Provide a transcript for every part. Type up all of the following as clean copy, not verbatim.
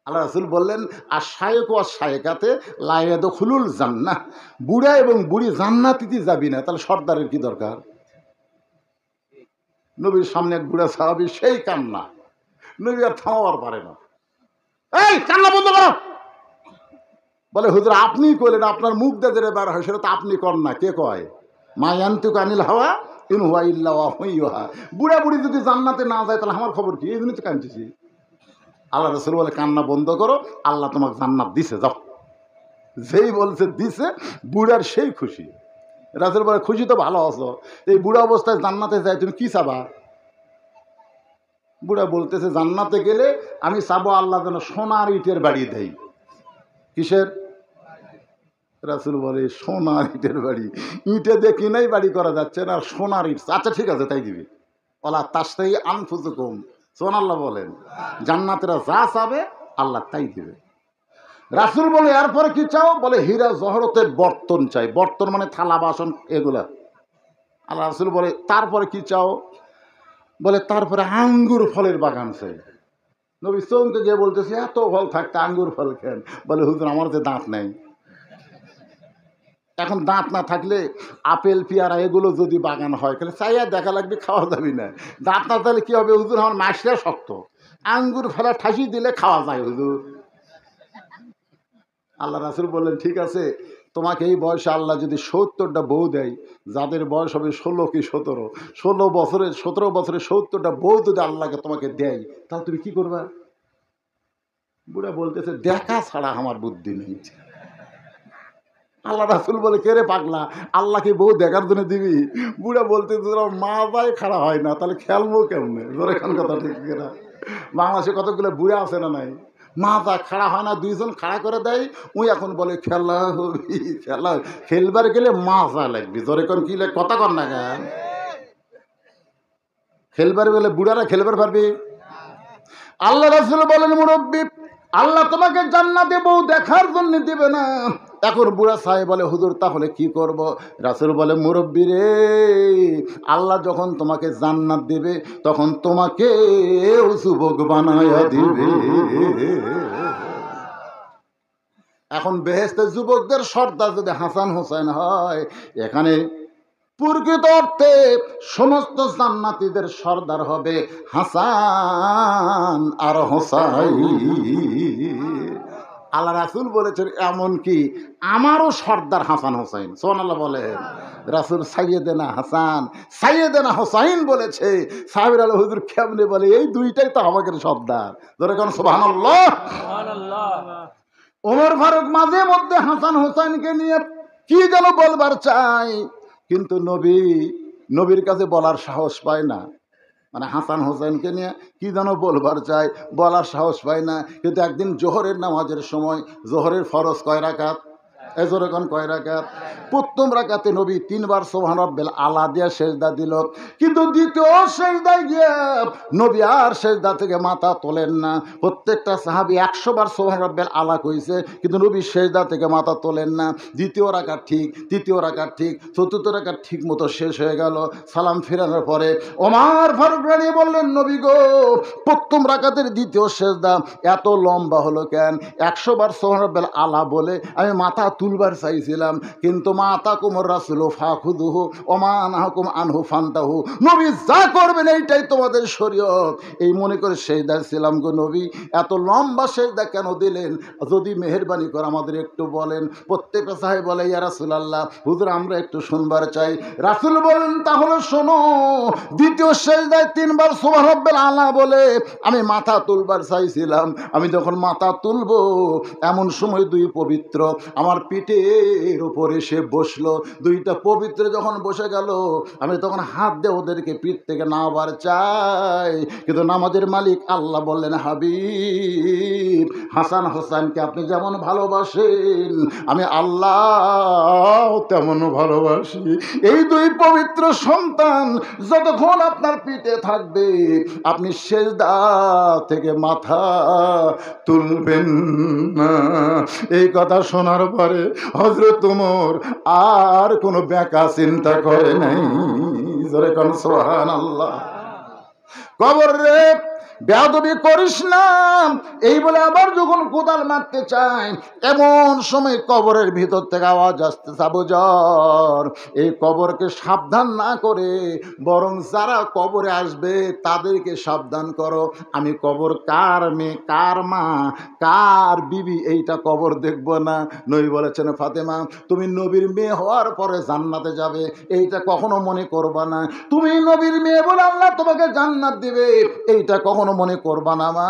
আল্লাহ রাসূল বললেন, আর শায়েক ও শায়েকাতে লা ইয়াদখুলুল জান্নাহ, বুড়া এবং বুড়ি জান্নাতিতে যাবি না। তাহলে সর্দারের কি দরকার? নবীর সামনে এক বুড়া সাহাবী, সেই কান্না, নবী আর থামাবার পারে না। এই কান্না বন্ধ করো। বলে, হুজুর আপনি কইলেন, আপনার মুখ দিয়ে যেটা বের হয় সেটা তো আপনি করেন না। কে কয়? মা ইয়ানতিকু আনিল হাওয়া ইন হুয়া ইল্লা ওয়াহয়ুহা। বুড়া বুড়ি যদি জান্নাতে না যায় তাহলে আমার খবর কি? এই জন্যই তো কাঁদতেছি। আল্লাহ রাসূল বলে, কান্না বন্ধ করো, আল্লাহ তোমাকে জান্নাত দিছে, যাও। যেই বলছে দিছে, বুড়ার সেই খুশি। রাসূল বলে, খুশি তো ভালো আছো, এই বুড়া অবস্থায় জান্নাতে যায় তুমি কি চাবা? বুড়া বলতেছে, জান্নাতে গেলে আমি চাবো আল্লাহ যেন সোনার ইটের বাড়ি দেয়। কিসের? রাসূল বলে, সোনার ইটের বাড়ি? ইটে দেখি নাই বাড়ি করা যাচ্ছে না, আর সোনার ইট? আচ্ছা ঠিক আছে, তাই দিবি। ওলা তাশতাহি আনফুসুকুম, সুবহানাল্লাহ বলেন। জান্নাতেরা যা চাবে আল্লাহ তাই দিবে। রাসূল বলে, এরপরে কি চাও? বলে, হীরা জহরতের বর্তন চাই। বর্তন মানে থালা বাসন এগুলা। আল্লাহ রাসূল বলে, তারপরে কি চাও? বলে, তারপরে আঙ্গুর ফলের বাগান চাই। নবী চমকে গিয়ে বলতেছে, এত ফল থাকতে আঙ্গুর ফল খেন? বলে, হুজুর আমার যে দাঁত নেই। এখন দাঁত না থাকলে আপেল পেয়ারা এগুলো যদি বাগান হয় তাহলে চাইয়া দেখা লাগবে, খাওয়া যাবে না। দাঁত না থাকলে কী হবে? হুজুর আমার মাসটা শক্ত, আঙ্গুর ফেলা ঠাসি দিলে খাওয়া যায় হুজুর। আল্লাহ রাসূল বললেন, ঠিক আছে, তোমাকে এই বয়সে আল্লাহ যদি 70টা বউ দেয়, যাদের বয়স হবে 16 কি 17, 17 বছরে 70টা বউ যদি আল্লাহকে তোমাকে দেয়, তাহলে তুমি কি করবা? বুড়া বলতেছে, দেখা ছাড়া আমার বুদ্ধি নেই। আল্লাহ রাসূল বলে, কে রে পাগলা, আল্লাহকে বউ দেখার জন্য দিবি? বুড়া বলতেছে, মা যায় খাড়া হয় না, তাহলে খেলবো কেমনে? জোরে খান কথা ঠিক কিনা? বাংলাদেশে কতগুলো বুড়া আছে না নাই? মা যা খাড়া হয় না, দুইজন খাড়া করে দেয়, ওই এখন বলে খেলা হবি, খেলা খেলবার গেলে মা যা লাগবি। জোরে কোন কি কথা কর না কেন? খেলবার গেলে বুড়ারা খেলবার পারবি? আল্লাহ রাসূল বলেন, মুরব্বি, আল্লাহ তোমাকে জান্নাতে বউ দেখার জন্য দিবে না। এখন বুড়া সাহেব বলে, হুজুর তাহলে কি করব? রাসূল বলে, মুরব্বি রে, আল্লাহ যখন তোমাকে জান্নাত দিবে তখন তোমাকে যুবক বানায়া দিবে। এখন বেহেশতে যুবকদের সর্দার যদি হাসান হোসেন হয়, এখানে প্রকৃত অর্থে সমস্ত জান্নাতীদের সর্দার হবে হাসান আর হোসাইন। আল্লাহ রাসূল বলেছেন, এমনকি আমারও সর্দার হাসান হোসাইন। সুবহানাল্লাহ বলেন। রাসূল সাইয়েদেনা হাসান, সাইয়েদেনা হোসাইন বলেছে। সাহাবীরা বলে, হুজুর কেমনে? বলে, এই দুইটাই তো আমাদের সর্দার। ধরে কোন সুবহানাল্লাহ। ওমর ফারুক মাঝে মধ্যে হাসান হোসাইনকে নিয়ে কি যেন বলবার চাই, কিন্তু নবীর কাছে বলার সাহস পায় না। মানে হাসান হোসেনকে নিয়ে কি যেন বলবার চাই, বলার সাহস পায় না। কিন্তু একদিন জোহরের নামাজের সময়, জোহরের ফরজ কয় রাকাত? এজরকন কয় রাকাত? প্রথম রাকাতে নবী 3 বার সুবহান রাব্বিল আলা দিয়ে সেজদা দিল, কিন্তু দ্বিতীয় সেজদায় গিয়ে নবী আর সেজদা থেকে মাথা তোলেন না। প্রত্যেকটা সাহাবী 100 বার সুবহান রাব্বিল আলা কইছে, কিন্তু নবী সেজদা থেকে মাথা তোলেন না। দ্বিতীয় রাকাত ঠিক, তৃতীয় রাকাত ঠিক, চতুর্থ রাকাত ঠিক মতো শেষ হয়ে গেল। সালাম ফেরানোর পরে ওমর ফারুক রানী বললেন, নবী গো, প্রথম রাকাতের দ্বিতীয় সেজদা এত লম্বা হলো কেন? 100 বার সুবহান রাব্বিল আলা বলে আমি মাথা তুলবার চাইছিলাম, কিন্তু মা তাকুমুর রাসূলু ফাখুযুহু ওয়া মা নাহাকুম আনহু ফান্তাহু। নবী যা করবেন এইটাই তোমাদের শরীয়ত, এই মনে করে সেজদায় ছিলাম গো নবী। এত লম্বা সেজদা কেন দিলেন? যদি মেহেরবানি করে আমাদের একটু বলেন। প্রত্যেকটা সাহেব বলে, ইয়া রাসূলুল্লাহ, হুজুর আমরা একটু শুনবার চাই। রাসূল বলেন, তাহলে শোনো। দ্বিতীয় সেজদায় 3 বার সুবহান রাব্বিল আলা বলে আমি মাথা তুলবার চাইছিলাম। আমি যখন মাথা তুলবো এমন সময় দুই পবিত্র আমার পিঠের উপরে এসে বসলো। দুইটা পবিত্র যখন বসে গেল, আমি তখন হাত দিয়ে ওদেরকে পিঠ থেকে নামাবার চাই, কিন্তু নামাজের মালিক আল্লাহ বললেন, হাবিব, হাসান হোসেনকে আপনি যেমন ভালোবাসেন আমি আল্লাহ তেমন ভালোবাসি। এই দুই পবিত্র সন্তান যতক্ষণ আপনার পিঠে থাকবে আপনি সেজদা থেকে মাথা তুলবেন না। এই কথা শোনার পরে হযরত ওমর আর কোনো বেকা চিন্তা করে নাই। জোরে কোন সুবহানাল্লাহ। কবর রে, বেয়াদবি করিস না। এই বলে আবার যখন কোদাল মারতে চায়, এমন সময় কবরের ভিতর থেকে আওয়াজ আসতেছে, আবু যর, এই কবরকে সাবধান না করে বরং যারা কবরে আসবে তাদেরকে সাবধান করো। আমি কবর কার মেয়ে, কার মা, কার বিবি এইটা কবর দেখব না। নবী বলেছেন, ফাতেমা তুমি নবীর মেয়ে হওয়ার পরে জান্নাতে যাবে, এইটা কখনো মনে করবা না। তুমি নবীর মেয়ে বলে আল্লাহ তোমাকে জান্নাত দিবে, এইটা কখনো মনে করবা না মা।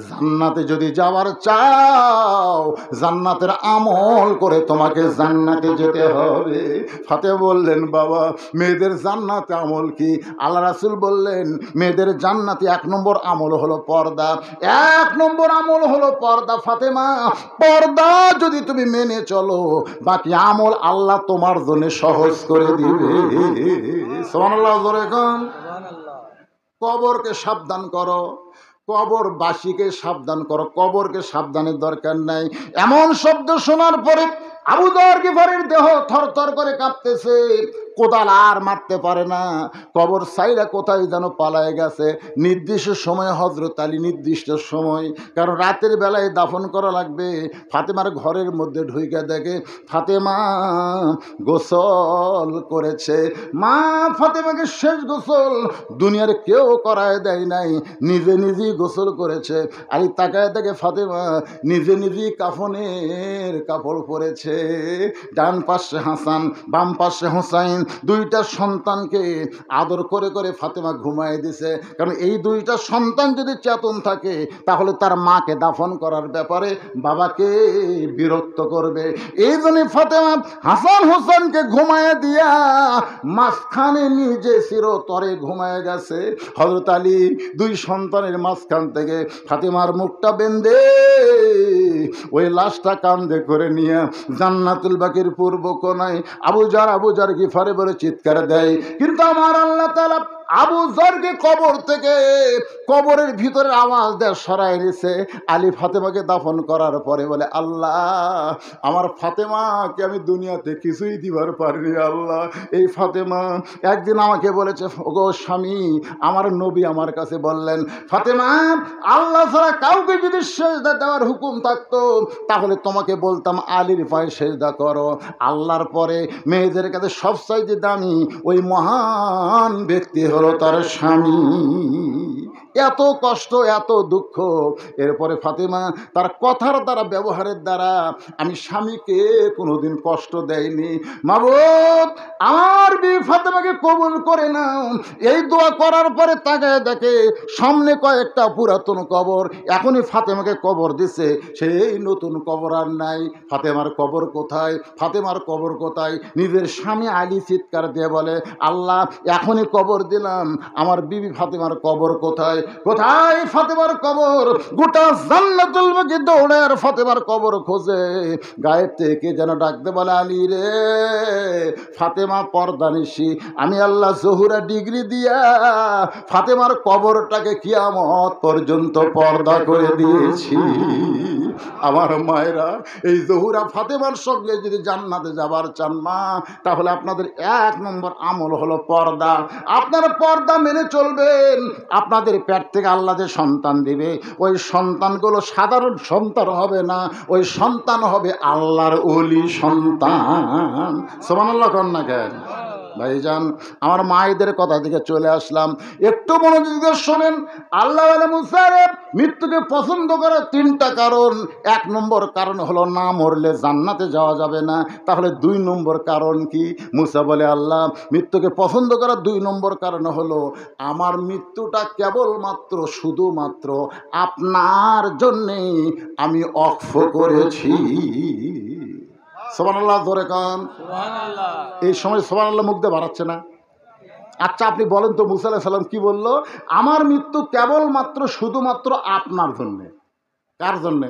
জান্নাতে যদি যাওয়ার চাও, জান্নাতের আমল করে তোমাকে জান্নাতে যেতে হবে। ফাতেমা বললেন, বাবা মেয়েদের জান্নাতে আমল কি? আল্লাহ রাসূল বললেন, মেয়েদের জান্নাতে 1 নম্বর আমল হলো পর্দা। 1 নম্বর আমল হলো পর্দা। ফাতেমা, পর্দা যদি তুমি মেনে চলো, বাকি আমল আল্লাহ তোমার জন্য সহজ করে দিবে। সুবহানাল্লাহ, জোরে কোন। কবরকে সাবধান করো, কবরবাসীকে সাবধান করো, কবরকে সাবধানের দরকার নাই। এমন শব্দ শোনার পরে আবু যর গিফারির দেহ থরথর করে কাঁপতেছে, কোদাল আর মারতে পারে না। কবর সাইরা কোথায় যেন পালায় গেছে। নির্দিষ্ট সময় হযরত আলী, নির্দিষ্ট সময়, কারণ রাতের বেলায় দাফন করা লাগবে। ফাতেমার ঘরের মধ্যে ঢুইকা দেখে ফাতেমা গোসল করেছে। মা ফাতেমাকে শেষ গোসল দুনিয়ার কেউ করায় দেয় নাই, নিজে নিজেই গোসল করেছে। আলী তাকায় দেখে ফাতেমা নিজে নিজেই কাফনের কাপড় পরেছে। ডান পাশে হাসান, বাম পাশে হোসাইন, 2টা সন্তানকে আদর করে করে ফাতেমা ঘুমায় দিছে। কারণ এই 2টা সন্তান যদি চেতন থাকে তাহলে তার মাকে দাফন করার ব্যাপারে বাবাকে বিরক্ত করবে। এই জন্য ফাতেমা হাসান হোসেনকে ঘুমায় দিয়া মাঝখানে নিজে চিরতরে ঘুমায় গেছে। হযরত আলী 2 সন্তানের মাঝখান থেকে ফাতেমার মুখটা বেঁধে ওই লাশটা কাঁধে করে নিয়ে জান্নাতুল বাকির পূর্ব কোণায় আবু যর গিফারি বলে চিৎকার দেয়। কিন্তু আমার আল্লাহ তাআলা আবু যরকে কবর থেকে, কবরের ভিতরে আওয়াজ দেয় সরাই নিছে। আলী ফাতেমাকে দাফন করার পরে বলে, আল্লাহ আমার ফাতেমাকে আমি দুনিয়াতে কিছুই দিবার পারিনি। আল্লাহ, এই ফাতেমা একদিন আমাকে বলেছে, ওগো স্বামী, আমার নবী আমার কাছে বললেন, ফাতেমা আল্লাহ ছাড়া কাউকে যদি সেজদা দেওয়ার হুকুম থাকতো তাহলে তোমাকে বলতাম আলীর পায়ে সেজদা করো। আল্লাহর পরে মেয়েদের কাছে সবচাইতে দামি ওই মহান ব্যক্তি হলো তার স্বামী। এত কষ্ট, এত দুঃখ। এরপরে ফাতেমা তার কথার দ্বারা, ব্যবহারের দ্বারা আমি স্বামীকে কোনোদিন কষ্ট দেয়নি। মাবুদ আমার বিবি ফাতেমাকে কবুল করে নাও। এই দোয়া করার পরে তাকায় দেখে সামনে কয়েকটা পুরাতন কবর। এখনই ফাতেমাকে কবর দিছে, সেই নতুন কবর আর নাই। ফাতেমার কবর কোথায়? ফাতেমার কবর কোথায়? নিজের স্বামী আলী চিৎকার দিয়ে বলে, আল্লাহ এখনই কবর দিলাম, আমার বিবি ফাতেমার কবর কোথায়? কোথায় ফাতেমার কবর? গোটা জান্নাতুল বাকি দৌড়ে আর ফাতেমার কবর খোঁজে। গায়েব থেকে যেন ডাকতে বলে, আলী রে, ফাতেমা পর্দানিশী, আমি আল্লাহ জহুরা ডিগ্রি দিয়া ফাতেমার কবরটাকে কিয়ামত পর্যন্ত পর্দা করে দিয়েছি। আমার মায়েরা, এই জহুরা ফাতেমার সঙ্গে যদি জান্নাতে যাবার চান মা, তাহলে আপনাদের 1 নম্বর আমল হলো পর্দা। আপনারা পর্দা মেনে চলবেন। আপনাদের পেট থেকে আল্লাহ যে সন্তান দিবে, ওই সন্তানগুলো সাধারণ সন্তান হবে না, ওই সন্তান হবে আল্লাহর ওলি সন্তান। সুবহানাল্লাহ কোন না কেন? ভাইজান, আমার মায়েদের কথা থেকে চলে আসলাম, একটু মনোযোগ দিয়ে শোনেন। আল্লাহ মুসা মৃত্যুকে পছন্দ করে 3টা কারণ। 1 নম্বর কারণ হলো না মরলে জান্নাতে যাওয়া যাবে না। তাহলে 2 নম্বর কারণ কি? মুসা বলে, আল্লাহ মৃত্যুকে পছন্দ করার 2 নম্বর কারণ হলো আমার মৃত্যুটা কেবলমাত্র, শুধুমাত্র আপনার জন্যে আমি অক্ষ করেছি। সুবহানাল্লাহ, জোরে কান। এই সময় সুবহানাল্লাহ মুখ দিয়ে বাড়াচ্ছে না? আচ্ছা আপনি বলেন তো, মুসা আলাইহিস সালাম কি বলল? আমার মৃত্যু কেবলমাত্র, শুধুমাত্র আপনার জন্যে। কার জন্যে?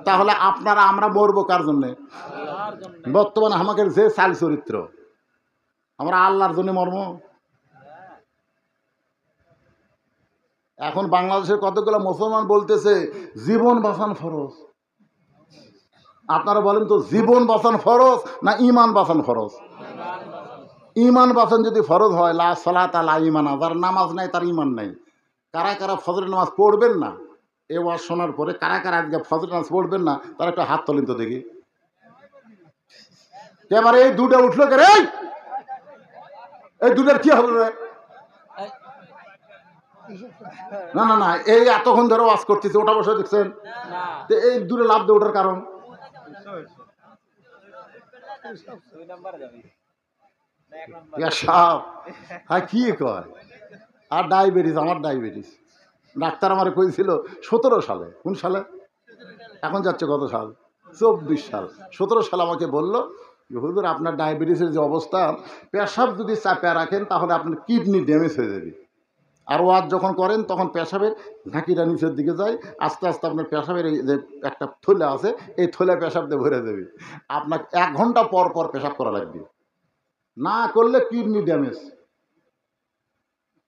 তাহলে আপনারা, আমরা মরবো কার জন্যে? বর্তমানে আমাদের যে চাল চরিত্র, আমরা আল্লাহর জন্য মরবো। এখন বাংলাদেশের কতগুলো মুসলমান বলতেছে জীবন বাঁচান ফরজ। আপনারা বলেন তো, জীবন বাঁচান ফরজ না ঈমান বাঁচান ফরজ? ঈমান বাঁচান যদি ফরজ হয়, লা সালাতা লা ঈমান, যার নামাজ নাই তার ঈমান নাই। কারা কারা ফজরের নামাজ পড়বেন না, এ ওয়াজ শোনার পরে কারা কারা আজকে ফজরের নামাজ পড়বেন না, তারা একটা হাত তোলেন তো দেখি। এবার এই দুটা উঠলো কে রে? এই দুটার কি হবে রে? না না না, এই এতক্ষণ ধরে ওয়াজ করতেছে, ওটা বসে দেখছেন? এই দূরে লাভ দিয়ে ওঠার কারণ হ্যাঁ কি কয়? আর ডায়াবেটিস, আমার ডায়াবেটিস। ডাক্তার আমার কইছিল 17 সালে, কোন সালে? এখন যাচ্ছে কত সাল? 24 সাল। 17 সাল আমাকে বললো, হুজুর আপনার ডায়াবেটিসের যে অবস্থা, পেশাব যদি চাপে রাখেন তাহলে আপনার কিডনি ড্যামেজ হয়ে যাবে। আর ওয়াজ যখন করেন তখন পেশাবের ঝাঁকিটা নিচের দিকে যায়, আস্তে আস্তে আপনার পেশাবের এই যে একটা থলে আছে, এই থলে পেশাব দিয়ে ভরে দেবে। আপনাকে 1 ঘন্টা পর পর পেশাব করা লাগবে, না করলে কিডনি ড্যামেজ।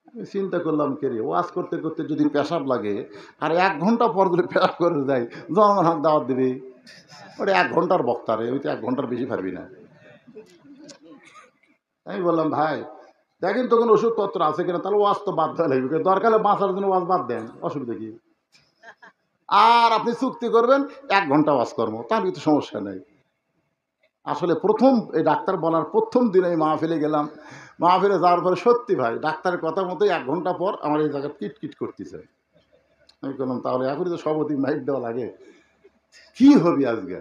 আমি চিন্তা করলাম, কে রে, ওয়াজ করতে করতে যদি পেশাব লাগে আর 1 ঘন্টা পর যদি পেশাব করে যায়, জনগণ হাত দাওয়াত দেবে। ওটা 1 ঘন্টার বক্তারে, ওই তো 1 ঘন্টার বেশি পারবি না। আমি বললাম, ভাই দেখেন তখন ওষুধপত্র আছে কিনা, তাহলে ওয়াজ তো বাদ দেওয়া লাগবে, দরকার হলে বাঁচার জন্য ওয়াজ বাদ দেন, অসুবিধা কি? আর আপনি চুক্তি করবেন 1 ঘন্টা ওয়াজ কর্ম, তার কিন্তু সমস্যা নেই। আসলে প্রথম এই ডাক্তার বলার প্রথম দিন আমি মাহফিলে গেলাম, মাহফিলে যাওয়ার পরে সত্যি ভাই ডাক্তারের কথা মতোই 1 ঘন্টা পর আমার এই জায়গায় কিটকিট করতেছে। আমি বললাম, তাহলে এখনই তো সভাপতি মাইক দেওয়া লাগে, কি হবে আজকে?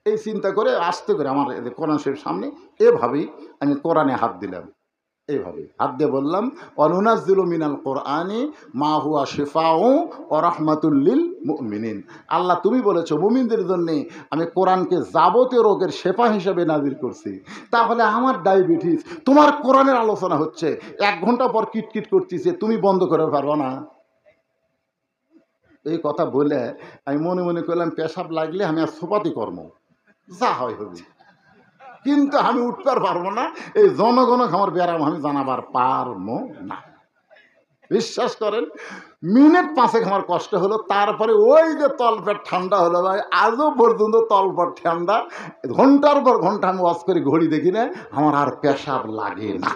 এই চিন্তা করে আস্তে করে আমার কোরআন শরীফের সামনে এভাবেই আমি কোরআনে হাত দিলাম, এইভাবে হাত দিয়ে বললাম, অনুনাজ্জিলু মিনাল কোরআনি মা হুয়া শিফাউ ওয়া রাহমাতুল লিল মুমিনিন। আল্লাহ তুমি বলেছো মুমিনদের জন্য আমি কোরআনকে যাবতীয় রোগের শেফা হিসেবে নাজিল করছি। তাহলে আমার ডায়াবেটিস, তোমার কোরআনের আলোচনা হচ্ছে, 1 ঘন্টা পর কিটকিট করতেছে, তুমি বন্ধ করে পারবো না? এই কথা বলে আমি মনে মনে করলাম, পেশাব লাগলে আমি আর সোপাতি কর্ম যা হয় হবে, কিন্তু আমি উঠতে পারবো না, এই জনগণ আমার ব্যারাম আমি জানাবার পারবো না। বিশ্বাস করেন, মিনিট 5 আমার কষ্ট হলো, তারপরে ওই যে তলপেট ঠান্ডা হলো ভাই, আজও পর্যন্ত তলপেট ঠান্ডা। ঘন্টার পর ঘন্টা আমি ওয়াজ করে ঘড়ি দেখি না, আমার আর পেশাব লাগে না।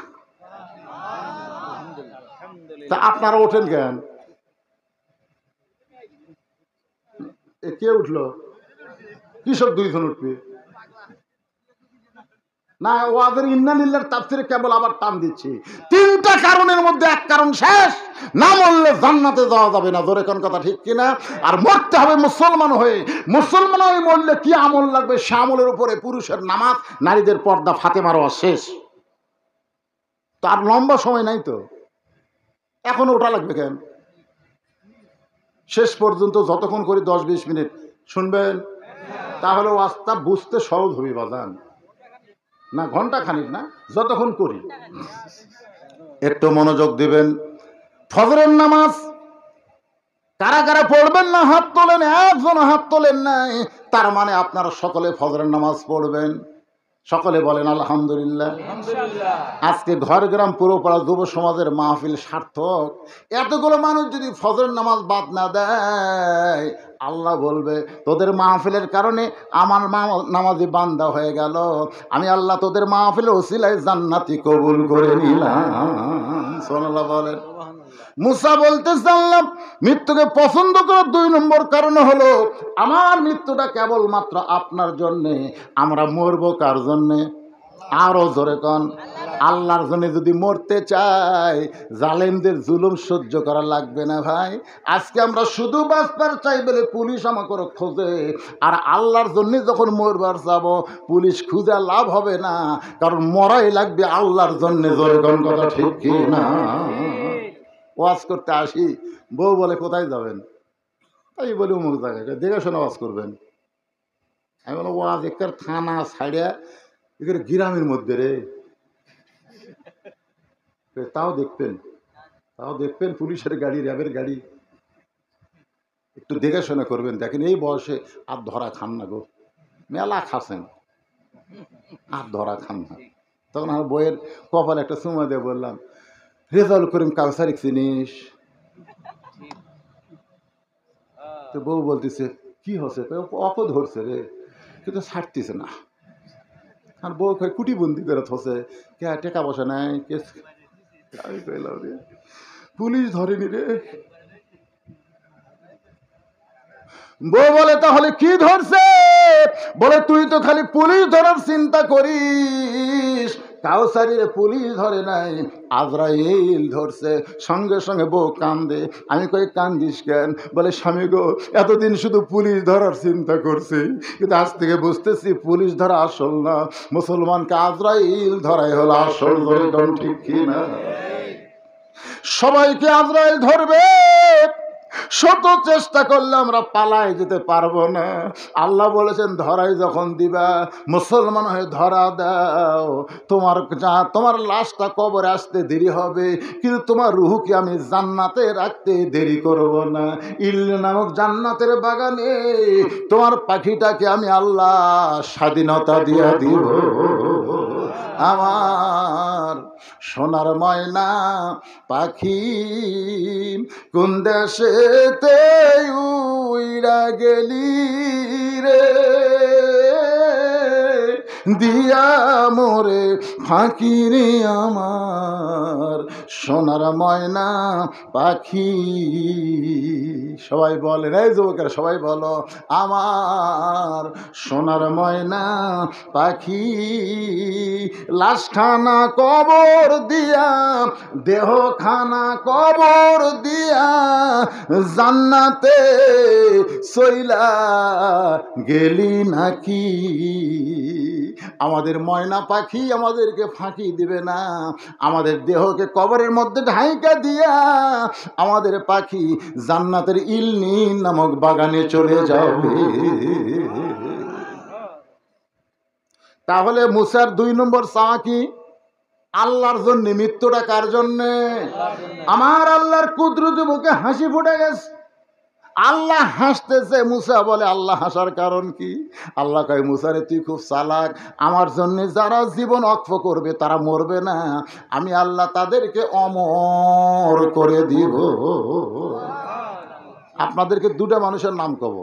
তা আপনারা ওঠেন কেন? কে উঠলো? কৃষক 2 জন উঠবে না? ওয়াদের ইন্নালিল্লাহর তাফসীরে কেবল আবার টান দিচ্ছি, 3টা কারণের মধ্যে 1 কারণ শেষ, না মরলে জান্নাতে যাওয়া যাবে না। জোরে কোন কথা ঠিক কিনা? আর মরতে হবে মুসলমান হয়ে। মুসলমান হয়ে মরলে কি আমল লাগবে? সে আমলের উপরে পুরুষের নামাজ, নারীদের পর্দা, ফাতেমা রওয়া শেষ। তার লম্বা সময় নাই তো, এখন ওটা লাগবে কেন? শেষ পর্যন্ত যতক্ষণ করি 10-20 মিনিট শুনবেন, তাহলে ওয়াজটা বুঝতে সহজ হবে বাজান। না ঘন্টা খানিক না, যতক্ষণ করি একটু মনোযোগ দিবেন। ফজরের নামাজ কারা কারা পড়বেন না হাত তোলেন, একজন হাত তোলেন নাই, তার মানে আপনারা সকলে ফজরের নামাজ পড়বেন। সকলে বলেন আলহামদুলিল্লাহ। আজকে ঘর গ্রাম পুরোপাড়া যুব সমাজের মাহফিল সার্থক। এতগুলো মানুষ যদি ফজরের নামাজ বাদ না দেয়, আল্লাহ বলবে তোদের মাহফিলের কারণে আমার নামাজি বান্দা হয়ে গেল, আমি আল্লাহ তোদের মাহফিলের ওসিলায় জান্নাতি কবুল করে নিলাম। সুবহানাল্লাহ বলেন। মুসা বলতে জানলাম, মৃত্যুকে পছন্দ করার 2 নম্বর কারণ হলো, আমার মৃত্যুটা কেবলমাত্র আপনার জন্যে, আমরা মরবো কার জন্যে? আরো জোরে কন, আল্লাহর জন্য। যদি মরতে চাই, জালেমদের জুলুম সহ্য করা লাগবে না ভাই। আজকে আমরা শুধু বাঁচবার চাই বলে পুলিশ আমাকে খোঁজে, আর আল্লাহর জন্য যখন মরবার যাব, পুলিশ খুঁজে লাভ হবে না, কারণ মরাই লাগবে আল্লাহর জন্য। জোরে কন কথা ঠিক কি না? ওয়াজ করতে আসি, বউ বলে কোথায় যাবেন? তাই বলি অমুক জায়গায়, দেখে শোনা ওয়াজ করবেন। আমি বলো ওয়াজ একার থানা ছাড়িয়া এখানে গ্রামের মধ্যে রে, তাও দেখবেন পুলিশের গাড়ি, র্যাবের গাড়ি, একটু দেখে শোনা করবেন। দেখেন এই বয়সে আর ধরা খান না গো, মেলা খাসেন, আর ধরা খান না। তখন আমার বইয়ের কপালে একটা চুমা দিয়ে বললাম, রেজাউল করিম কাউসারিক চিনিস? তো বউ বলতেছে কি হচ্ছে? অপ ধরছে রে, কিন্তু ছাড়তেছে না। আর বউ কুটিবন্দি করে থসে, কে টেকা বসে নাই, আমি কইলাম রে পুলিশ ধরেনি রে। বউ বলে তাহলে কি ধরছে? বলে তুই তো খালি পুলিশ ধরার চিন্তা করিস, কাউসারিরে পুলিশ ধরে নাই, আজরাইল ধরছে। সঙ্গে সঙ্গে বউ কান্দে। আমি কই কান্দিস কেন? বলে স্বামী গো, এতদিন শুধু পুলিশ ধরার চিন্তা করছি, কিন্তু আজ থেকে বুঝতেছি পুলিশ ধরা আসল না, মুসলমানকে আজরাইল ধরাই হলো আসল। ধরে ঠিক কি না? সবাইকে আজরাইল ধরবে, শত চেষ্টা করলে আমরা পালাই যেতে পারবো না। আল্লাহ বলেছেন ধরাই যখন দিবা মুসলমান হয়ে ধরা দাও, তোমার লাশটা কবরে আসতে দেরি হবে, কিন্তু তোমার রুহকে আমি জান্নাতে রাখতে দেরি করব না। ইল্লে নামক জান্নাতের বাগানে তোমার পাখিটাকে আমি আল্লাহ স্বাধীনতা দিয়া দিব। আমার সোনার ময়না পাখি কোন দেশেতে উইরা গেলি রে, দিয়া মোরে ফাঁকি রে আমার সোনার ময়না পাখি। সবাই বলেন, এই যুবকের সবাই বলো, আমার সোনার ময়না পাখি লাশখানা কবর দিয়া, দেহখানা কবর দিয়া, জান্নাতে চইলা গেলি নাকি? আমাদের ময়না পাখি আমাদেরকে ফাঁকি দিবে না, আমাদের দেহকে কবরের মধ্যে ঢাইকা দিয়া আমাদের পাখি জান্নাতের ইলনি নামক বাগানে চলে যাবে। তাহলে মুসার 2 নম্বর চাওয়া কি? আল্লাহর জন্য। মৃত্যুটা কার জন্যে? আমার আল্লাহর কুদরতি মুখে হাসি ফুটে গেছে, আল্লাহ হাসতেছে। মুসা বলে আল্লাহ হাসার কারণ কি? আল্লাহ কয় মুসারে তুই খুব চালাক, আমার জন্য যারা জীবন অক্ষ করবে তারা মরবে না, আমি আল্লাহ তাদেরকে অমর করে দিব। আপনাদেরকে 2টা মানুষের নাম কব,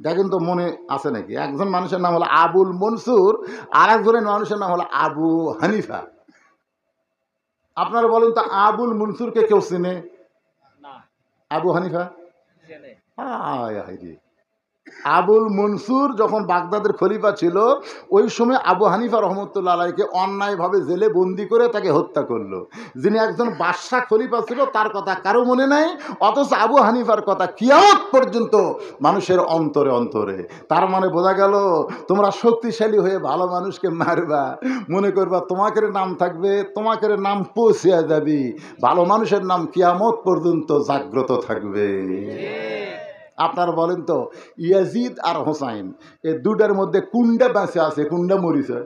দেখেন তো মনে আছে নাকি। একজন মানুষের নাম হলো আবুল মনসুর, আর একজনের মানুষের নাম হলো আবু হানিফা। আপনারা বলেন তো আবুল মনসুরকে কেউ চেনে? আবু হানিফা? আবুল মনসুর যখন বাগদাদের খলিফা ছিল, ওই সময় আবু হানিফা রহমতুল্লাহ আলাইকে অন্যায়ভাবে জেলে বন্দি করে তাকে হত্যা করলো। যিনি একজন বাদশাহ খলিফা ছিল তার কথা কারো মনে নাই, অথচ আবু হানিফার কথা কিয়ামত পর্যন্ত মানুষের অন্তরে অন্তরে। তার মানে বোঝা গেল, তোমরা শক্তিশালী হয়ে ভালো মানুষকে মারবা, মনে করবা তোমাকের নাম থাকবে, তোমাকের নাম পৌঁছে যাবি, ভালো মানুষের নাম কিয়ামত পর্যন্ত জাগ্রত থাকবে। আপনারা বলেন তো, ইয়াজিদ আর হোসাইন এই 2টার মধ্যে কোনটা বেঁচে আছে, কোনটা মরিছে?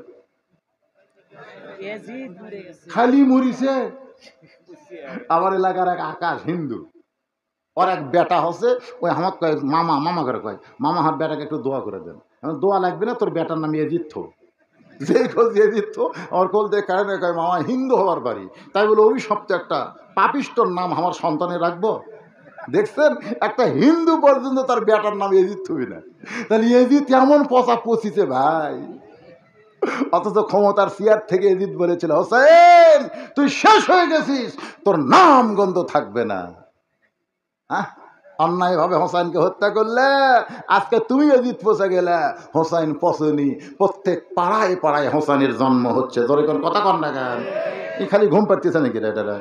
খালি মরিছে। আমার এলাকার এক আকাশ হিন্দু, ওর এক বেটা হচ্ছে, ওই আমার কয় মামা, মামা করে কয় মামা আমার বেটাকে একটু দোয়া করে দেন। দোয়া লাগবে না, তোর বেটার নাম ইয়াজিদ থো। যে খোঁজ ইয়াজিদ থো, আমার কোল দিয়ে কারণে কয় মামা হিন্দু হওয়ার বাড়ি, তাই বলে অভিশপ্ত তো একটা পাপিষ্টর নাম আমার সন্তানে রাখবো? দেখছেন, একটা হিন্দু পর্যন্ত তার বেটার নাম ইয়াজিদ থবি না, তাহলে ইয়াজিদ কেমন পচা পচিছে ভাই। অথচ ক্ষমতার চেয়ার থেকে ইয়াজিদ বলেছিল, হোসেন তুই শেষ হয়ে গেছিস, তোর নাম গন্ধ থাকবে না। হ্যাঁ, অন্যায়ভাবে হোসাইনকে হত্যা করলে, আজকে তুমি ইয়াজিদ পচে গেলে, হোসাইন পচনি। প্রত্যেক পাড়ায় পাড়ায় হোসাইনের জন্ম হচ্ছে। ধরে কোন কথা কন না কেন? এই খালি ঘুম পাড়তেছে নাকি এটা?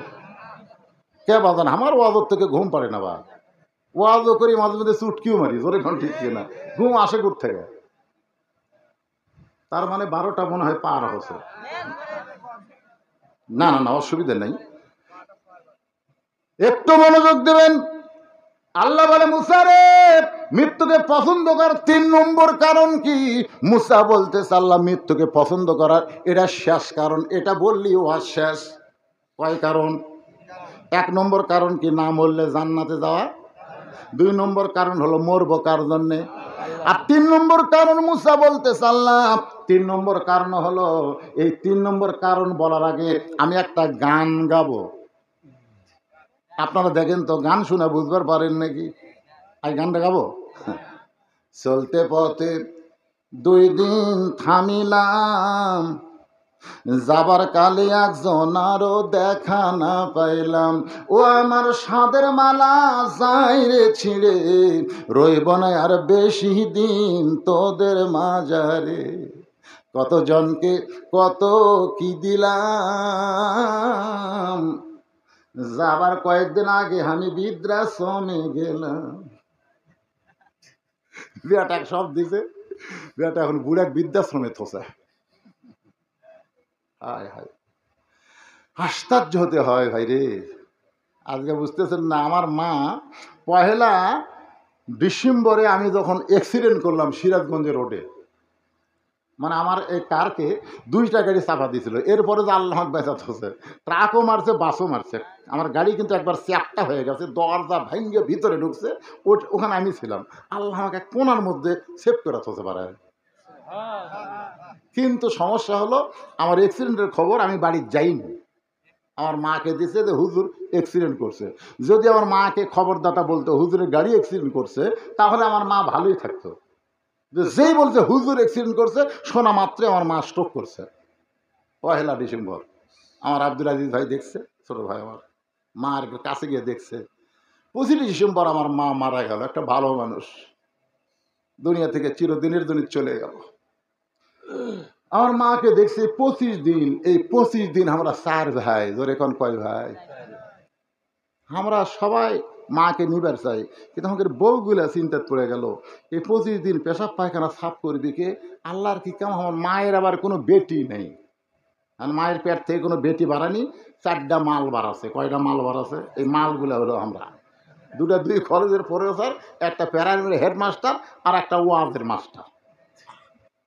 কে বাজান, আমার ওয়াজর থেকে ঘুম পারে না বা, ওয়াজও করি মাঝে মাঝে চুটকিও মারি, জোরে এখন ঠিক না, ঘুম আসে কোথ থেকে? তার মানে 12টা মনে হয় পার হচ্ছে। না না না, অসুবিধা নেই, একটু মনোযোগ দেবেন। আল্লাহ বলে মুসা রে, মৃত্যুকে পছন্দ করার 3 নম্বর কারণ কি? মুসা বলতেছে আল্লাহ মৃত্যুকে পছন্দ করার এটা শেষ কারণ, এটা বললি ও শেষ। কয় কারণ? 1 নম্বর কারণ কি? না মরলে জান্নাতে যাওয়া। 2 নম্বর কারণ হলো মরবো কার জন্যে। আর 3 নম্বর কারণ মুসা বলতেছে আল্লাহ 3 নম্বর কারণ হলো, এই 3 নম্বর কারণ বলার আগে আমি একটা গান গাবো। আপনারা দেখেন তো, গান শুনে বুঝবার পারেন নাকি? আজ গানটা গাবো। চলতে পথে 2 দিন থামিলাম, যাবার কালে একজন আরো দেখা না পাইলাম, ও আমার সাদের মালা যাই রে ছিঁড়ে, রইব না আর বেশি দিন তোদের মাঝারে। কতজনকে কত কি দিলাম, যাবার কয়েকদিন আগে আমি বৃদ্ধাশ্রমে গেলাম। বেটা সব দিছে, বেটা এখন বুড়াক বৃদ্ধাশ্রমে থোসে। হায় হায়, আশ্চর্য হতে হয় ভাই রে। আজকে বুঝতেছেন না, আমার মা 1 ডিসেম্বরে আমি যখন অ্যাক্সিডেন্ট করলাম সিরাজগঞ্জের রোডে, মানে আমার এই কারকে 2টা গাড়ি চাপা দিয়েছিল, এরপরে যে আল্লাহ বেঁচাত হচ্ছে, ট্রাকও মারছে বাসও মারছে। আমার গাড়ি কিন্তু একবার চ্যাপটা হয়ে গেছে, দরজা ভাঙ্গে ভিতরে ঢুকছে, ওখানে আমি ছিলাম। আল্লাহ আমাকে কোনার মধ্যে সেভ করে হতে পারে। কিন্তু সমস্যা হলো, আমার অ্যাক্সিডেন্টের খবর আমি বাড়ি যাইনি। আমার মাকে দিছে যে হুজুর অ্যাক্সিডেন্ট করছে। যদি আমার মাকে খবরদাতা বলতো হুজুরের গাড়ি অ্যাক্সিডেন্ট করছে, তাহলে আমার মা ভালোই থাকতো। যেই বলছে হুজুর অ্যাক্সিডেন্ট করছে, শোনা মাত্রে আমার মা স্ট্রোক করছে 1 ডিসেম্বর। আমার আব্দুল আজিজ ভাই দেখছে, ছোট ভাই আমার, মার কাছে গিয়ে দেখছে। 25 ডিসেম্বর আমার মা মারা গেল। একটা ভালো মানুষ দুনিয়া থেকে চিরদিনের জন্য চলে গেল। আমার মাকে দেখছি 25 দিন। এই 25 দিন আমরা 4 ভাই, জোরে কোন কয় ভাই? আমরা সবাই মাকে নিবার চাই, কিন্তু আমাদের বউগুলা চিন্তা পড়ে গেল, এই 25 দিন পেশাব পায়খানা সাফ করবি কে? আল্লাহর কি কাম? আমার মায়ের আবার কোনো বেটি নেই, আর মায়ের পেট থেকে কোনো বেটি বাড়ানি। 4টা মাল বাড়াছে। কয়টা মাল বাড়াছে? এই মালগুলো হলো আমরা 2 কলেজের প্রফেসর, একটা প্যারামেডিক্যাল হেডমাস্টার, আর একটা ওয়াজের মাস্টার।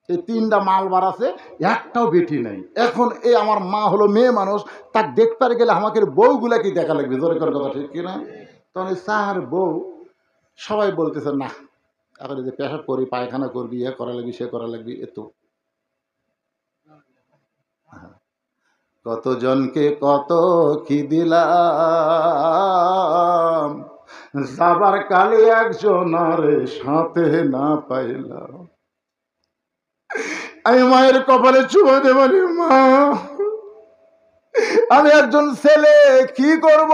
এই 3টা মাল বাড়াছে, একটাও বেটি নেই। এখন এই আমার মা হলো মেয়ে মানুষ, তার দেখতে গেলে আমাকে বউগুলা কি দেখা লাগবে? জোরে করার কথা ঠিক কিনা? তখন এই চার বউ সবাই বলতেছে না, এখন যে পেশাব করি, পায়খানা করবি, এ করা লাগবি, সে করা লাগবি, এ তো কতজনকে কত কি দিলাম, যাবার কালে একজন আরে সাথে না পাইলাম। আমি মায়ের কপালে চুমো দে বলি, মা আমি একজন ছেলে, কি করব?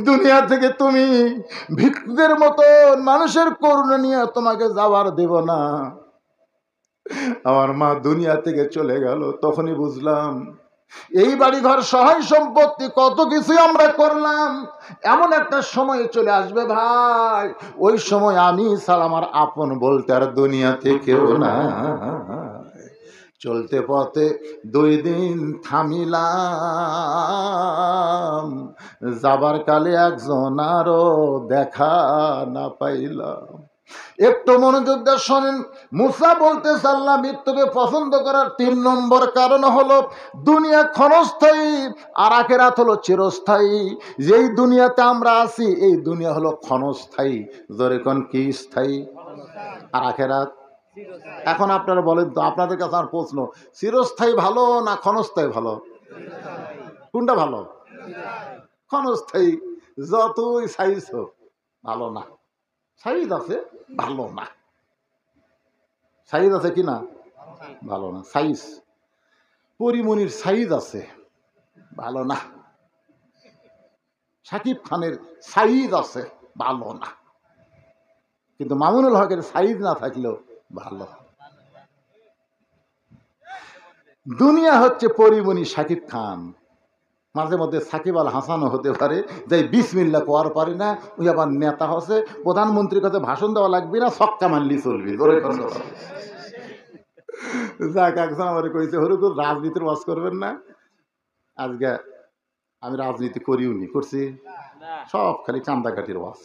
দুনিয়া থেকে তুমি ভিক্ষুকের মতন মানুষের করুণা নিয়ে তোমাকে যাওয়ার দেব না। আমার মা দুনিয়া থেকে চলে গেল। তখনই বুঝলাম, এই বাড়ি ঘর সহায় সম্পত্তি কত কিছু আমরা করলাম, এমন একটা সময় চলে আসবে ভাই, ওই সময় আমি ছাড়া আমার আপন বলতে আর দুনিয়াতে কেউ না। চলতে পথে 2 দিন থামিলাম, যাবার কালে একজন আরো দেখা না পাইলাম। একটু মনোযোগ দিয়ে শোনেন। মুসা বলতে আল্লাহ মৃত্যুকে পছন্দ করার 3 নম্বর কারণ হলো, দুনিয়া ক্ষণস্থায়ী আর আখিরাত হলো চিরস্থায়ী। যেই দুনিয়াতে আমরা আছি, এই দুনিয়া হলো ক্ষণস্থায়ী। জোরে কোন কি স্থায়ী? আর আখিরাত। এখন আপনারা বলেন তো, আপনাদের কাছে আমার প্রশ্ন, চিরস্থায়ী ভালো না ক্ষণস্থায়ী ভালো? কোনটা ভালো? ক্ষণস্থায়ী। যতই সাইজ হোক ভালো না। সাইজ আছে, ভালো না। সাইজ আছে কি না? ভালো না। সাইজ, পরিমণির সাইজ আছে, ভালো না। শাকিব খানের সাইজ আছে, ভালো না। কিন্তু মামুনুল হকের সাইজ না থাকলেও ভালো। দুনিয়া হচ্ছে পরিমণি শাকিব খান। মাঝে মধ্যে সাকিব আল হাসানও হতে পারে, যাই বিসমিল্লা কোয়ার পারে না, ওই আবার নেতা হচ্ছে, প্রধানমন্ত্রীর কাছে ভাষণ দেওয়া লাগবে না, ছক্কা মারলি চলবি। যাক, একজন আমার কইছে, হরুকুর রাজনীতির ওয়াজ করবেন না। আজকে আমি রাজনীতি করিও নি, করছি সব খালি কান্দাকাটির ওয়াজ,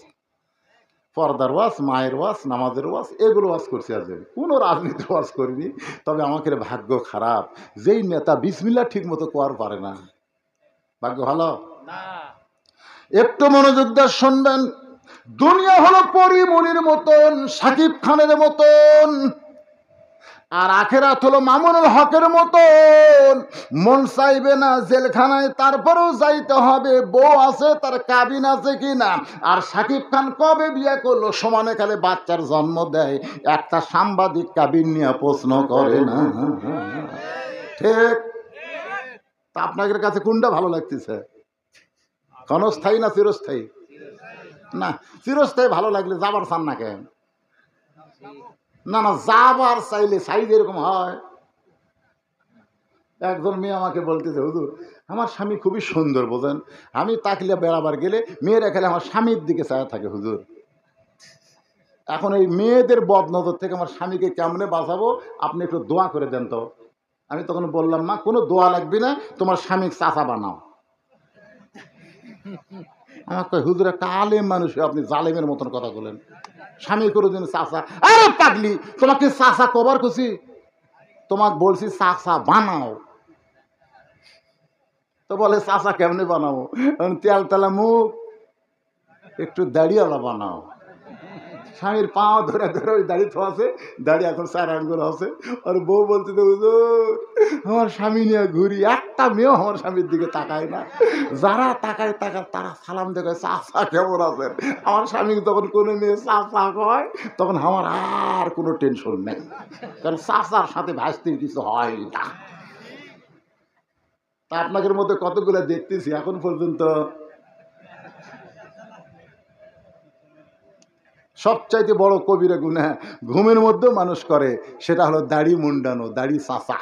পর্দার ওয়াজ, মায়ের ওয়াজ, নামাজের ওয়াজ, এগুলো ওয়াজ করছি। আজ কোনো রাজনীতির ওয়াজ করিনি। তবে আমাকে ভাগ্য খারাপ, যেই নেতা বিসমিল্লা ঠিক মতো কোয়ার পারে না। ভাগ্য ভালো? একটু মনোযোগ দিয়ে শুনবেন। দুনিয়া হলো পরিমণির মতন, শাকিব খানের মতন, আর আখেরাত হলো মামুনুল হকের মতন। মন চাইবে না জেলখানায়, তারপরেও যাইতে হবে। বউ আছে, তার কাবিন আছে কিনা। আর শাকিব খান কবে বিয়ে করলো, সমানে কালে বাচ্চার জন্ম দেয়, একটা সাংবাদিক কাবিন নিয়ে প্রশ্ন করে না। ঠিক? তা আপনাদের কাছে কোনটা ভালো লাগতেছে? ক্ষণস্থায়ী না চিরস্থায়ী? না, চিরস্থায়ী ভালো লাগলে যাবার চান না কেন? না না, যাবার চাইলে সাইজ এরকম হয়। একজন মেয়ে আমাকে বলতেছে, হুজুর আমার স্বামী খুবই সুন্দর, বোঝেন, আমি তাকলে বেড়াবার গেলে মেয়েরা খেলে আমার স্বামীর দিকে চায় থাকে হুজুর। এখন এই মেয়েদের বদনজর থেকে আমার স্বামীকে কেমনে বাঁচাবো, আপনি একটু দোয়া করে দেন তো। আমি তখন বললাম, মা কোনো দোয়া লাগবে না, তোমার স্বামীকে চাচা বানাও। আমার কয়, হুজুর একটা আলেম মানুষ, আপনি জালেমের মতন কথা বলেন, স্বামী করে দিন চাচা। আরে পাগলি, তোমাকে চাচা কবার খুশি, তোমাকে বলছি চাচা বানাও। তো বলে চাচা কেমনে বানাবো? তেল তেলা মুখ, একটু দাড়িওয়ালা বানাও। স্বামীর পাও ধরে ধরে ওই দাড়ি আছে, দাড়ি এখন 4 আঙ্গুল আছে। আর বউ বলতে, হুজুর আমার স্বামী নিয়ে ঘুরি, একটা মেয়েও আমার স্বামীর দিকে তাকায় না, যারা তাকায় তারা সালাম দেখায়, চাচা কেমন আছেন। আমার স্বামী তখন কোনো মেয়ে চাচা কয়, তখন আমার আর কোনো টেনশন নেই, কারণ চাচার সাথে ভাসতে কিছু হয় না। তা আপনাদের মধ্যে কতগুলো দেখতেছি এখন পর্যন্ত। সবচাইতে বড় কবিরা গুনাহ ঘুমের মধ্যেও মানুষ করে, সেটা হলো দাড়ি মুন্ডানো, দাড়ি চাচা।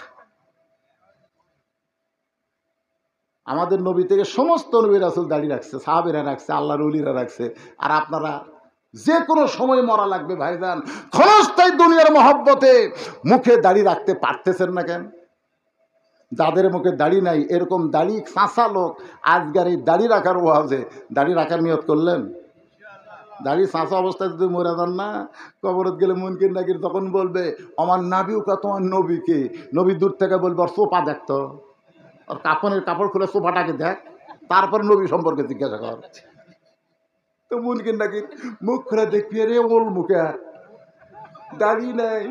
আমাদের নবী থেকে সমস্ত নবী রাসূল দাড়ি রাখছে, সাহাবীরা রাখছে, আল্লাহর ওলিরা রাখছে। আর আপনারা যে কোনো সময় মরা লাগবে ভাইজান, ক্ষণস্থায়ী দুনিয়ার মহব্বতে মুখে দাড়ি রাখতে পারতেছেন না কেন? যাদের মুখে দাড়ি নাই, এরকম দাড়ি চাচা লোক আজকের এই দাড়ি রাখার ওয়াজে দাড়ি রাখার নিয়ত করলেন? দাড়ি চাঁচা অবস্থায় যদি মরে যান না, কবরত গেলে মুনকির নাকির তখন বলবে, আমার নাবিও কা তোমার নবীকে। নবী দূর থেকে বলবে, আর সোফা দেখতো, আর কাপড় খুলে সোফাটাকে দেখ, তারপর নবী সম্পর্কে জিজ্ঞাসা কর। তো মুনকির নাকির মুখ খুলে দেখবি, রে ওল মুখে দাড়ি নাই।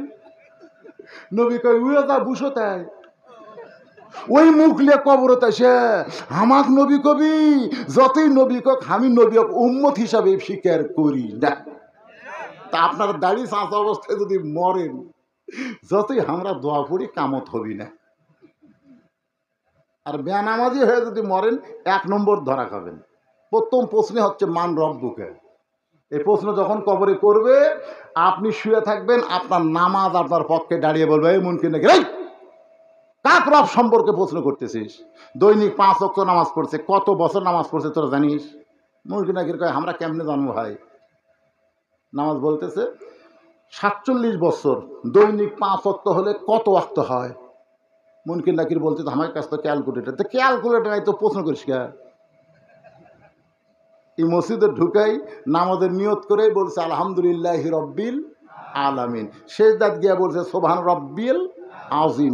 নবী কয়, উড়ে যা বুঝো তাই, ওই মুখ লিয়ে কবরত আসে আমাক নবী কবি, যতই নবী কক আমি নবী উম্মত হিসাবে স্বীকার করি না। তা আপনার দাড়ি চাঁচা অবস্থায় যদি মরেন, যতই আমরা দোয়া করি কামত হবি না। আর বেনামাজি হয়ে যদি মরেন, 1 নম্বর ধরা খাবেন। প্রথম প্রশ্ন হচ্ছে মান রব্বুকে। এই প্রশ্ন যখন কবরে করবে, আপনি শুয়ে থাকবেন, আপনার নামাজ আপনার পক্ষে দাঁড়িয়ে বলবে, এই মুনকির নাকি, কাক রব সম্পর্কে প্রশ্ন করতেছিস? দৈনিক 5 ওয়াক্ত নামাজ পড়ছে, কত বছর নামাজ পড়ছে তোরা জানিস? মুনকির নাকির কয়, আমরা কেমনে জানবো ভাই? নামাজ বলতেছে 47 বছর, দৈনিক 5 ওয়াক্ত হলে কত ওয়াক্ত হয়? মুনকির নাকির বলতে, আমার কাছে তো ক্যালকুলেটার। তো ক্যালকুলেটার নাই তো প্রশ্ন করিস কে? এই মসজিদে ঢুকাই নামাজের নিয়ত করে বলছে আলহামদুলিল্লাহি রব্বিল আলামিন, সেজদাত গিয়া বলছে সুবহান রব্বিল আজিম,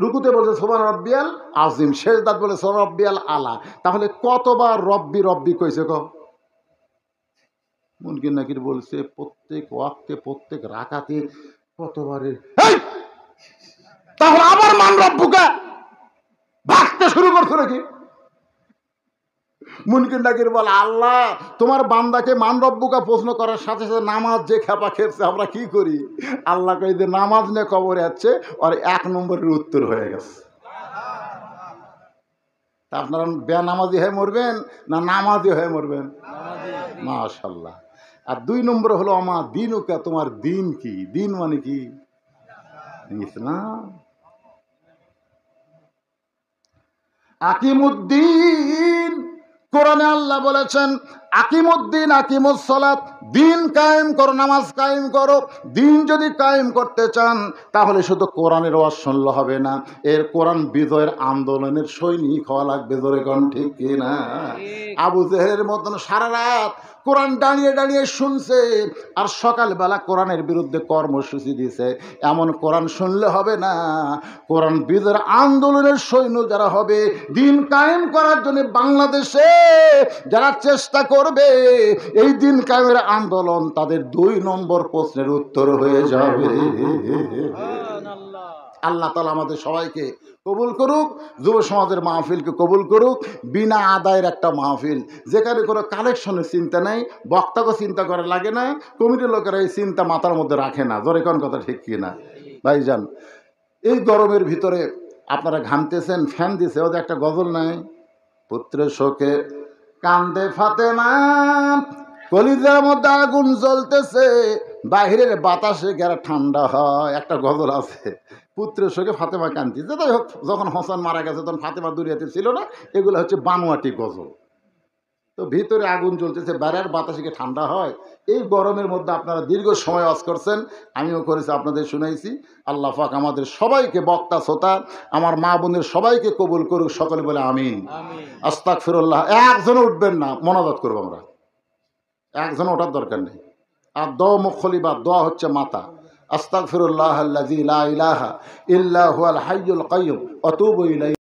রুকুতে বলছে সুবহান রব্বিয়াল আজিম, সেজদাত বলে সুবহান রব্বিয়াল আলা। তাহলে কতবার রব্বি রব্বি কইছে ক? মুনকির নাকির বলছে প্রত্যেক ওয়াক্তে, প্রত্যেক রাকাতে কতবারে। তাহলে আবার মান রব্বুকা ভাগতে শুরু করছো নাকি? মুনকির নাকির বলে, আল্লাহ তোমার বান্দাকে মান রব্বুকা প্রশ্ন করার সাথে সাথে নামাজ যে খেপা খেপছে, আমরা কি করি? আল্লাহ কই যে নামাজ নিয়ে কবরে যাচ্ছে, আর 1 নম্বরের উত্তর হয়ে গেছে। তা আপনারা বেনামাজি হয়ে মরবেন না নামাজি হয়ে মরবেন? মাশাআল্লাহ। আর 2 নম্বর হলো আমা দিনুকা, তোমার দিন কি? দিন মানে কি? ইসলাম। আকিমুদ্দিন, কোরআনে আল্লাহ বলেছেন আকিমুদ্দিন আকিমুস সালাত, দিন কায়েম করো, নামাজ কায়েম করো। দিন যদি কায়েম করতে চান তাহলে শুধু কোরআনের ওয়াজ শুনলে হবে না, এর কোরআন বিজয়ের আন্দোলনের সৈনিক হওয়া লাগবে। জোরে কোন ঠিক কিনা? আবু জেহেলের মতন সারা রাত কোরআন দাঁড়িয়ে দাঁড়িয়ে শুনছে, আর সকালবেলা কোরআনের বিরুদ্ধে কর্মসূচি দিয়েছে, এমন কোরআন শুনলে হবে না। কোরআন বিজয়ের আন্দোলনের সৈন্য যারা হবে, দিন কায়েম করার জন্য বাংলাদেশে যারা চেষ্টা করবে, এই দিন কায়েমের আন্দোলন তাদের 2 নম্বর প্রশ্নের উত্তর হয়ে যাবে। আল্লাহ তাআলা আমাদের সবাইকে কবুল করুক, যুব সমাজের মাহফিলকে কবুল করুক। বিনা আদায়ের একটা মাহফিল, যেখানে কোনো কালেকশনের চিন্তা নেই, বক্তাকে চিন্তা করা লাগে না, কমিটির লোকেরা এই চিন্তা মাথার মধ্যে রাখে না। জোরে কোন কথা ঠিক কি না ভাইজান? এই গরমের ভিতরে আপনারা ঘামতেছেন, ফ্যান দিছে, ওদের একটা গজল নাই, পুত্রের শোকে কান্দে ফাতেমা, কলিজার মধ্যে আগুন জ্বলতেছে, বাহিরের বাতাসে গেরা ঠান্ডা হয়, একটা গজল আছে, পুত্রের শোকে ফাতেমা কান্দিছে। যাই হোক, যখন হোসেন মারা গেছে তখন ফাতেমা দুনিয়াতে ছিল না, এগুলো হচ্ছে বানোয়াটি গজল। তো ভিতরে আগুন জ্বলতেছে, বাইরের বাতাসে ঠান্ডা হয়। এই গরমের মধ্যে আপনারা দীর্ঘ সময় ওয়াজ করছেন, আমিও করেছি, আপনাদের শুনাইছি। আল্লাহ পাক আমাদের সবাইকে, বক্তা শ্রোতা, আমার মা বোনের সবাইকে কবুল করুক, সকলে বলে আমিন। আস্তাগফিরুল্লাহ। একজনও উঠবেন না, মোনাজাত করবো আমরা, একজনও ওঠার দরকার নেই। আর দোয়া মুখলি বা দোয়া হচ্ছে মাতা। আস্তাগফিরুল্লাহ আল্লাযী লা ইলাহা ইল্লা হুয়াল হাইয়ুল কাইয়্যুম ওয়া আতুবু ইলাইহি।